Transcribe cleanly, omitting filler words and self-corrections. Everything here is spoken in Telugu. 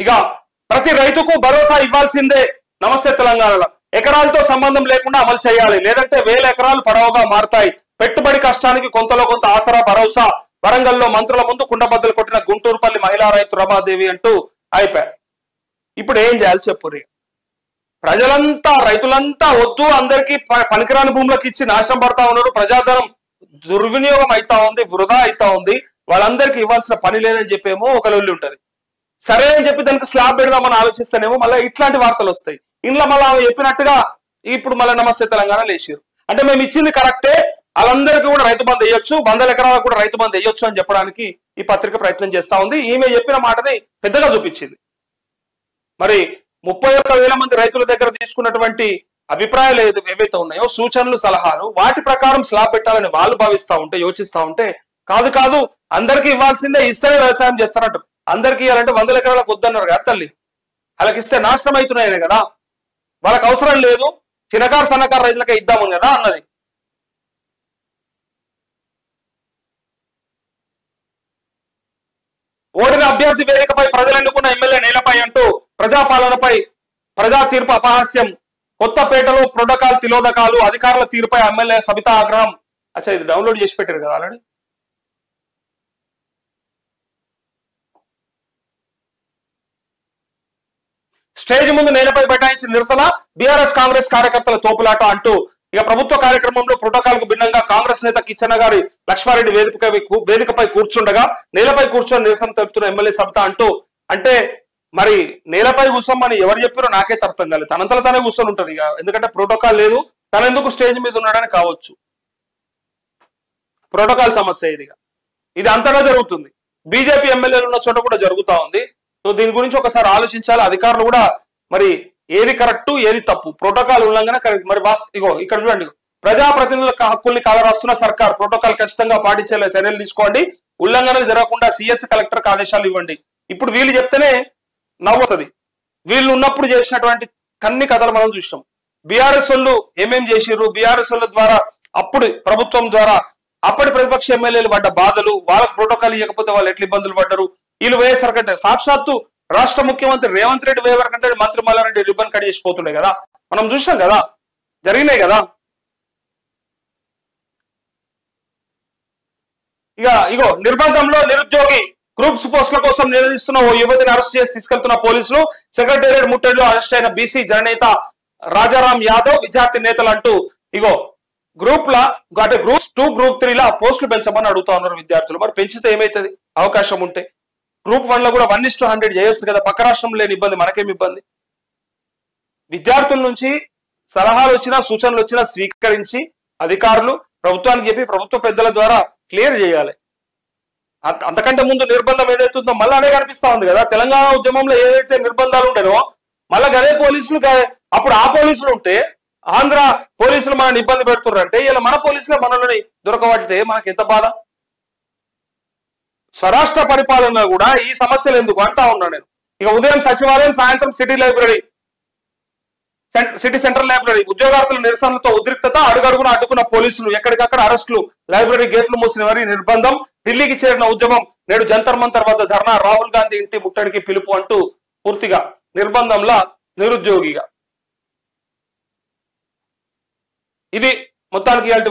ఇక ప్రతి రైతుకు భరోసా ఇవ్వాల్సిందే నమస్తే తెలంగాణలో. ఎకరాలతో సంబంధం లేకుండా అమలు చేయాలి, లేదంటే 1000 ఎకరాలు పడవగా మారతాయి. పెట్టుబడి కష్టానికి కొంతలో కొంత ఆసరా భరోసా. వరంగల్లో మంత్రుల ముందు కుండబద్దలు కొట్టిన గుంటూరుపల్లి మహిళా రైతు రమాదేవి అంటూ అయిపోయారు. ఇప్పుడు ఏం చేయాలి చెప్పుర్రి. ప్రజలంతా రైతులంతా వద్దు, అందరికీ పనికిరాని భూములకు ఇచ్చి నాశనం పడతా ఉన్నారు. ప్రజాధనం దుర్వినియోగం అవుతా ఉంది, వృధా అవుతా ఉంది. వాళ్ళందరికీ ఇవ్వాల్సిన పని లేదని చెప్పేమో ఒక లొల్లి ఉంటది. సరే అని చెప్పి దానికి స్లాబ్ పెడదామని ఆలోచిస్తేనేమో మళ్ళీ ఇట్లాంటి వార్తలు వస్తాయి. ఇంట్లో మళ్ళీ ఆమె చెప్పినట్టుగా ఇప్పుడు మళ్ళీ నమస్తే తెలంగాణ లేచారు. అంటే మేము ఇచ్చింది కరెక్టే, వాళ్ళందరికీ కూడా రైతు బంధు వేయొచ్చు, 100 ఎకరాలకు కూడా రైతు బంధు వేయొచ్చు అని చెప్పడానికి ఈ పత్రిక ప్రయత్నం చేస్తా ఉంది. ఈమె చెప్పిన మాటని పెద్దగా చూపించింది. మరి 31,000 మంది రైతుల దగ్గర తీసుకున్నటువంటి అభిప్రాయాలు ఏవైతే ఉన్నాయో, సూచనలు సలహాలు, వాటి ప్రకారం స్లాబ్ పెట్టాలని వాళ్ళు భావిస్తా ఉంటే, యోచిస్తా ఉంటే, కాదు కాదు అందరికీ ఇవ్వాల్సిందే, ఇస్తేనే వ్యవసాయం చేస్తారంటారు. అందరికీ ఇవ్వాలంటే 100 ఎకరాలకు వద్దన్నారు కదా తల్లి. వాళ్ళకి ఇస్తే నాశనం అవుతున్నాయనే కదా, వాళ్ళకి అవసరం లేదు, చిన్నకారు సన్నకారు రైతులకే ఇద్దామని కదా అన్నది. ఓడిన అభ్యర్థి వేదికపై ప్రజలు ఎన్నుకున్న ఎమ్మెల్యే నేలపై అంటూ ప్రజాపాలనపై ప్రజా తీర్పు అపహాస్యం. కొత్తపేటలో ప్రోటోకాల్ తిలోదకాలు, అధికారుల తీరుపై ఎమ్మెల్యే సబితా ఆగ్రహం. అచ్చా, ఇది డౌన్లోడ్ చేసి పెట్టారు కదా ఆల్రెడీ. స్టేజ్ ముందు నేలపై బైఠాయించిన నిరసన, బీఆర్ఎస్ కాంగ్రెస్ కార్యకర్తల తోపులాట అంటూ ఇక ప్రభుత్వ కార్యక్రమంలో ప్రోటోకాల్ కు భిన్నంగా కాంగ్రెస్ నేత కిచ్చన్న గారి లక్ష్మారెడ్డి వేదికపై కూర్చుండగా నేలపై కూర్చొని నిరసన తెలుపుతున్న ఎమ్మెల్యే సబితా అంటూ, అంటే మరి నేలపై కూర్చోమని ఎవరు చెప్పారో నాకైతే అర్థం కాలేదు. తనంతలో తనే కూర్చొని ఉంటుంది ఇక, ఎందుకంటే ప్రోటోకాల్ లేదు, తనెందుకు స్టేజ్ మీద ఉన్నాడని కావచ్చు. ప్రోటోకాల్ సమస్య ఇది అంతటా జరుగుతుంది. బీజేపీ ఎమ్మెల్యేలు ఉన్న చోట కూడా జరుగుతా ఉంది. సో దీని గురించి ఒకసారి ఆలోచించాలి. అధికారులు కూడా మరి ఏది కరెక్ట్ ఏది తప్పు, ప్రోటోకాల్ ఉల్లంఘన కరెక్ట్. మరి ఇగో ఇక్కడ చూడండి, ప్రజాప్రతినిధుల హక్కుల్ని కాలరాస్తున్న సర్కార్, ప్రోటోకాల్ ఖచ్చితంగా పాటించేలా చర్యలు తీసుకోండి, ఉల్లంఘనలు జరగకుండా సిఎస్ కలెక్టర్కి ఆదేశాలు ఇవ్వండి. ఇప్పుడు వీళ్ళు చెప్తేనే నవ్వుతుంది. వీళ్ళు ఉన్నప్పుడు చేసినటువంటి కన్ని కథలు మనం చూసాం. బీఆర్ఎస్ వాళ్ళు ఏమేం చేసిర్రు, బీఆర్ఎస్ వాళ్ళ ద్వారా అప్పుడు ప్రభుత్వం ద్వారా అప్పటి ప్రతిపక్ష ఎమ్మెల్యేలు పడ్డ బాధలు, వాళ్ళకు ప్రోటోకాల్ ఇవ్వకపోతే వాళ్ళు ఎట్లా ఇబ్బందులు పడ్డారు. వీళ్ళు వైఎస్ఆర్ కంటే సాక్షాత్తు రాష్ట్ర ముఖ్యమంత్రి రేవంత్ రెడ్డి వేవర్ కంటే మంత్రి మల్లారెడ్డి రిబ్బన్ కట్ చేసిపోతుండే కదా, మనం చూసాం కదా, జరిగినాయి కదా. ఇగో నిర్బంధంలో నిరుద్యోగి గ్రూప్స్ పోస్టుల కోసం నిలదీస్తున్న ఓ యువతిని అరెస్ట్ చేసి తీసుకెళ్తున్న పోలీసులు. సెక్రటేరియట్ ముట్టడిలో అరెస్ట్ అయిన బీసీ జననేత రాజారాం యాదవ్ విద్యార్థి నేతలు అంటూ ఇగో గ్రూప్లా అంటే గ్రూప్స్ 2, గ్రూప్ 3లా పోస్టులు పెంచమని అడుగుతా ఉన్నారు విద్యార్థులు. మరి పెంచితే ఏమైతుంది, అవకాశం ఉంటే గ్రూప్ 1లో కూడా 1:100 చేయొచ్చు కదా. పక్క రాష్ట్రం లేని ఇబ్బంది మనకేమి ఇబ్బంది. విద్యార్థుల నుంచి సలహాలు వచ్చినా సూచనలు వచ్చినా స్వీకరించి అధికారులు ప్రభుత్వానికి చెప్పి ప్రభుత్వ పెద్దల ద్వారా క్లియర్ చేయాలి. అంతకంటే ముందు నిర్బంధం ఏదైతుందో మళ్ళీ అదే కనిపిస్తా ఉంది కదా. తెలంగాణ ఉద్యమంలో ఏదైతే నిర్బంధాలు ఉండేనో మళ్ళీ గదే పోలీసులు, అప్పుడు ఆ పోలీసులు ఉంటే ఆంధ్ర పోలీసులు మనల్ని ఇబ్బంది పెడుతున్నారంటే ఇలా మన పోలీసులే మనల్ని దొరకబడితే మనకి ఎంత బాధ. స్వరాష్ట్ర పరిపాలన కూడా ఈ సమస్యలు ఎందుకు అంటా ఉన్నా నేను. ఇక ఉదయం సచివాలయం, సాయంత్రం సిటీ సెంట్రల్ లైబ్రరీ ఉద్యోగార్థుల నిరసనలతో ఉద్రిక్తత, అడుగడుగున అడ్డుకున్న పోలీసులు, ఎక్కడికక్కడ అరెస్టులు, లైబ్రరీ గేట్లు మూసిన వారి నిర్బంధం, ఢిల్లీకి చేరిన ఉద్యమం, నేడు జంతర్ మంతర్ వద్ద ధర్నా, రాహుల్ గాంధీ ఇంటి ముట్టడికి పిలుపు అంటూ పూర్తిగా నిర్బంధంలా నిరుద్యోగిగా. ఇది మొత్తానికి ఇలాంటి